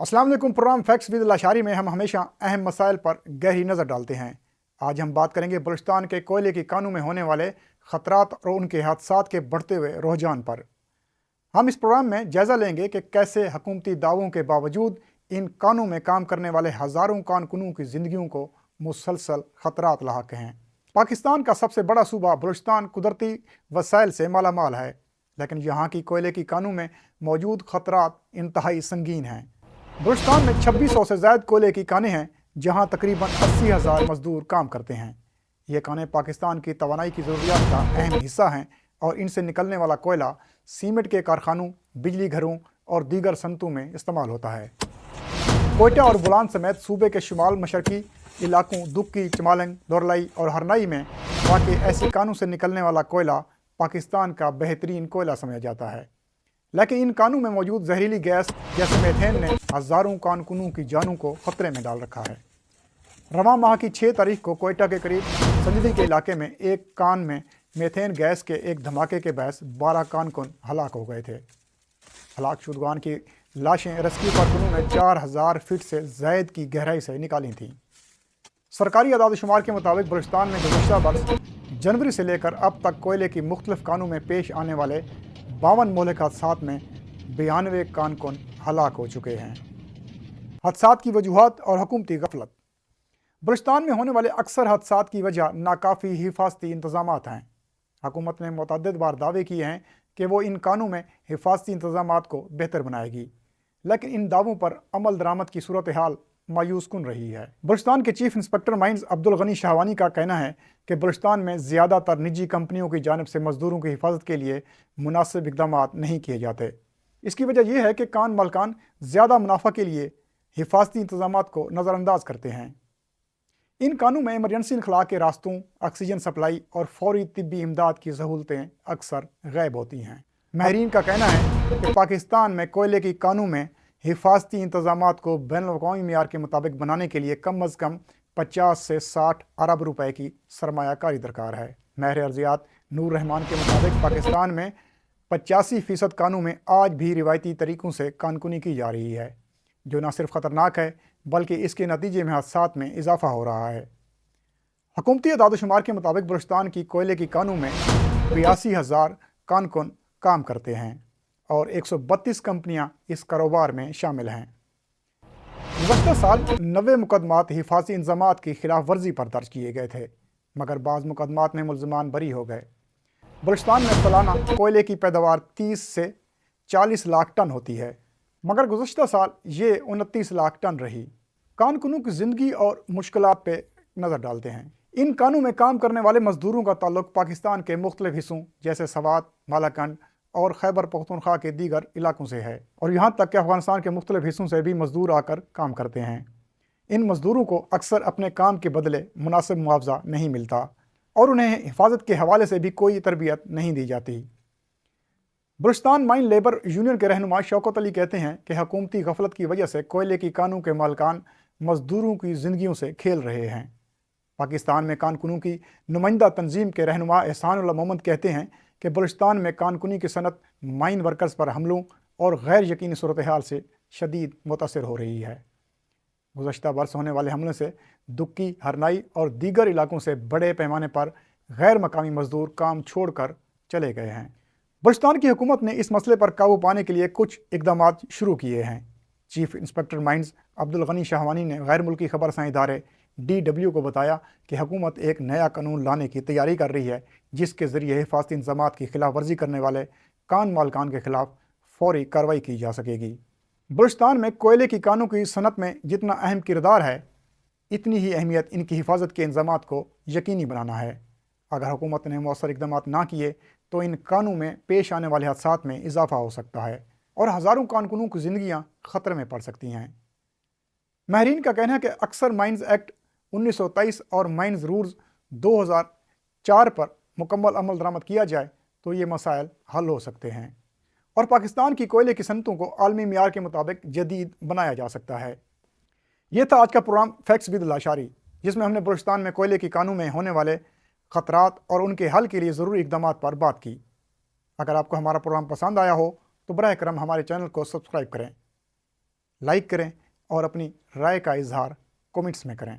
अस्सलाम वालेकुम। Programme facts with Lashari में हम हमेशा अहम मसाइल पर गहरी नज़र डालते हैं। आज हम बात करेंगे बलूचिस्तान के कोयले की कानों में होने वाले ख़तरात और उनके हादसात के बढ़ते हुए रुझान पर। हम इस प्रोग्राम में जायज़ा लेंगे कि कैसे हुकूमती दावों के बावजूद इन कानों में काम करने वाले हज़ारों कारकुनों की ज़िंदगियों को मुसलसल ख़तरात लाहक हैं। पाकिस्तान का सबसे बड़ा सूबा बलूचिस्तान कुदरती वसाइल से माला माल है, लेकिन यहाँ की कोयले की कानों में मौजूद ख़तरात इंतहाई संगीन हैं। बलूचिस्तान में 2600 से ज़ायद कोयले की कानें हैं, जहाँ तकरीबन 80,000 मजदूर काम करते हैं। ये कानें पाकिस्तान की तवानाई की ज़रूरियात का अहम हिस्सा हैं और इनसे निकलने वाला कोयला सीमेंट के कारखानों, बिजली घरों और दीगर सनतों में इस्तेमाल होता है। कोयटा और बुलान समेत सूबे के शुमाल मशरकी इलाकों दुक्की, चमालंग, दोरलाई और हरनाई में वाक़ई ऐसी कानों से निकलने वाला कोयला पाकिस्तान का बेहतरीन कोयला समझा जाता है, लेकिन इन कानों में मौजूद जहरीली गैस जैसे मीथेन ने हज़ारों कारकुनों की जानों को ख़तरे में डाल रखा है। रवां माह की 6 तारीख को कोयटा के करीब संजदी के इलाके में एक कान में मीथेन गैस के एक धमाके के बहस 12 कारकुन हलाक हो गए थे। हलाक शुदगान की लाशें रेस्क्यू कारकुनों ने 4000 फीट से ज़ायद की गहराई से निकाली थीं। सरकारी आदादशुमार के मुताबिक बलूचिस्तान में गुज़श्ता बरस जनवरी से लेकर अब तक कोयले की मुख्तलिफ कानों में पेश आने वाले 52 मोहलिक हादसात में 92 कारकुन हलाक हो चुके हैं। हादसात की वजूहात और हुकूमती गफलत। बलूचिस्तान में होने वाले अक्सर हादसात की वजह नाकाफ़ी हिफाजती इंतज़ामात हैं। हुकूमत ने मुतअद्दिद बार दावे किए हैं कि वो इन कानों में हिफाजती इंतज़ामात को बेहतर बनाएगी, लेकिन इन दावों पर अमल दरामद की सूरत हाल मायूस कुन रही है। बलूचिस्तान के chief inspector mines Abdul Ghani Shahwani का कहना है कि बलूचिस्तान में ज़्यादातर निजी कंपनियों की जानिब से मजदूरों की हिफाजत के लिए मुनासिब इक़दाम नहीं किए जाते। इसकी वजह यह है कि कान मालकान ज़्यादा मुनाफा के लिए हिफाजती इंतज़ामात को नज़रअंदाज करते हैं। इन कानों में इमरजेंसी इनखला के रास्तों, ऑक्सीजन सप्लाई और फौरी तिब्बी इमदाद की सहूलतें अक्सर गायब होती हैं। माहिरीन का कहना है कि पाकिस्तान में कोयले की कानों में हिफाजती इंतज़ामात को बैनुल-अक़वामी मियार के मुताबिक बनाने के लिए कम अज़ कम 50 से 60 अरब रुपए की सरमायाकारी दरकार है। माहिर अर्ज़ियात नूर रहमान के मुताबिक पाकिस्तान में 85% कानों में आज भी रिवायती तरीक़ों से कानकुनी की जा रही है, जो न सिर्फ ख़तरनाक है बल्कि इसके नतीजे में हादसात में इजाफ़ा हो रहा है। हुकूमती आदादशुमार के मुताबिक बलूचिस्तान की कोयले की कानों में 82,000 कारकुन काम करते हैं और 132 कंपनियां इस कारोबार में शामिल हैं। गुज़श्ता साल 90 मुकदमात हिफाजती इंतज़ामात की खिलाफ वर्जी पर दर्ज किए गए थे, मगर बाज़ मुकदमात में मुल्ज़मान बरी हो गए। बलूचिस्तान में सालाना कोयले की पैदावार 30 से 40 लाख टन होती है, मगर गुज़श्ता साल ये 29 लाख टन रही। कारकुनों की ज़िंदगी और मुश्किलात पे नज़र डालते हैं। इन कानों में काम करने वाले मजदूरों का ताल्लुक पाकिस्तान के मुख्तलिफ हिस्सों जैसे सवात, मालाकंड और खैबर पख्तूनख्वा के दीगर इलाकों से है, और यहाँ तक कि अफगानिस्तान के मुख्तलिफ हिस्सों से भी मजदूर आकर काम करते हैं। इन मजदूरों को अक्सर अपने काम के बदले मुनासिब मुआवजा नहीं मिलता और उन्हें हिफाजत के हवाले से भी कोई तरबियत नहीं दी जाती। बलूचिस्तान माइन लेबर यूनियन के रहनुमा शौकत अली कहते हैं कि हुकूमती गफलत की वजह से कोयले की कानों के मालकान मजदूरों की ज़िंदगियों से खेल रहे हैं। पाकिस्तान में कारकुनों की नुमाइंदा तंजीम के रहनुमा एहसानुल्लाह मोहम्मद कहते हैं कि बलूचिस्तान में कारकुनी की सनत माइन वर्कर्स पर हमलों और गैर यकीनी सूरत हाल से शदीद मुतासर हो रही है। गुज़श्ता बरस होने वाले हमलों से दुक्की, हरनाई और दीगर इलाकों से बड़े पैमाने पर गैर मकामी मजदूर काम छोड़कर चले गए हैं। बलूचिस्तान की हुकूमत ने इस मसले पर काबू पाने के लिए कुछ इकदाम शुरू किए हैं। Chief inspector mines Abdul Ghani Shahwani ने गैर मुल्की खबरसां इदारे DW को बताया कि हुकूमत एक नया कानून लाने की तैयारी कर रही है, जिसके ज़रिए हिफाजती इंतज़ामात की खिलाफ वर्जी करने वाले कान मालकान के खिलाफ फौरी कार्रवाई की जा सकेगी। बलूचिस्तान में कोयले की कानों की सनत में जितना अहम किरदार है, इतनी ही अहमियत इनकी हिफाजत के इंतज़ामात को यकीनी बनाना है। अगर हुकूमत ने मौसर इकदाम ना किए तो इन कानों में पेश आने वाले हादसात में इजाफा हो सकता है और हज़ारों कारकुनों की ज़िंदगियाँ ख़तरे में पड़ सकती हैं। माहिरीन का कहना है कि अक्सर माइंस एक्ट 1923 और माइंस रूल्स 2004 पर मुकम्मल अमल दरामद किया जाए तो ये मसाइल हल हो सकते हैं और पाकिस्तान की कोयले की सनतों को आलमी मियार के मुताबिक जदीद बनाया जा सकता है। ये था आज का प्रोग्राम फैक्ट्स विद लाशारी, जिसमें हमने बलूचिस्तान में कोयले की कानों में होने वाले ख़तरात और उनके हल के लिए ज़रूरी इक़दामात पर बात की। اگر آپ کو ہمارا پروگرام پسند آیا ہو تو براہ کرم ہمارے چینل کو سبسکرائب کریں، لائک کریں اور اپنی رائے کا اظہار کومنٹس میں کریں۔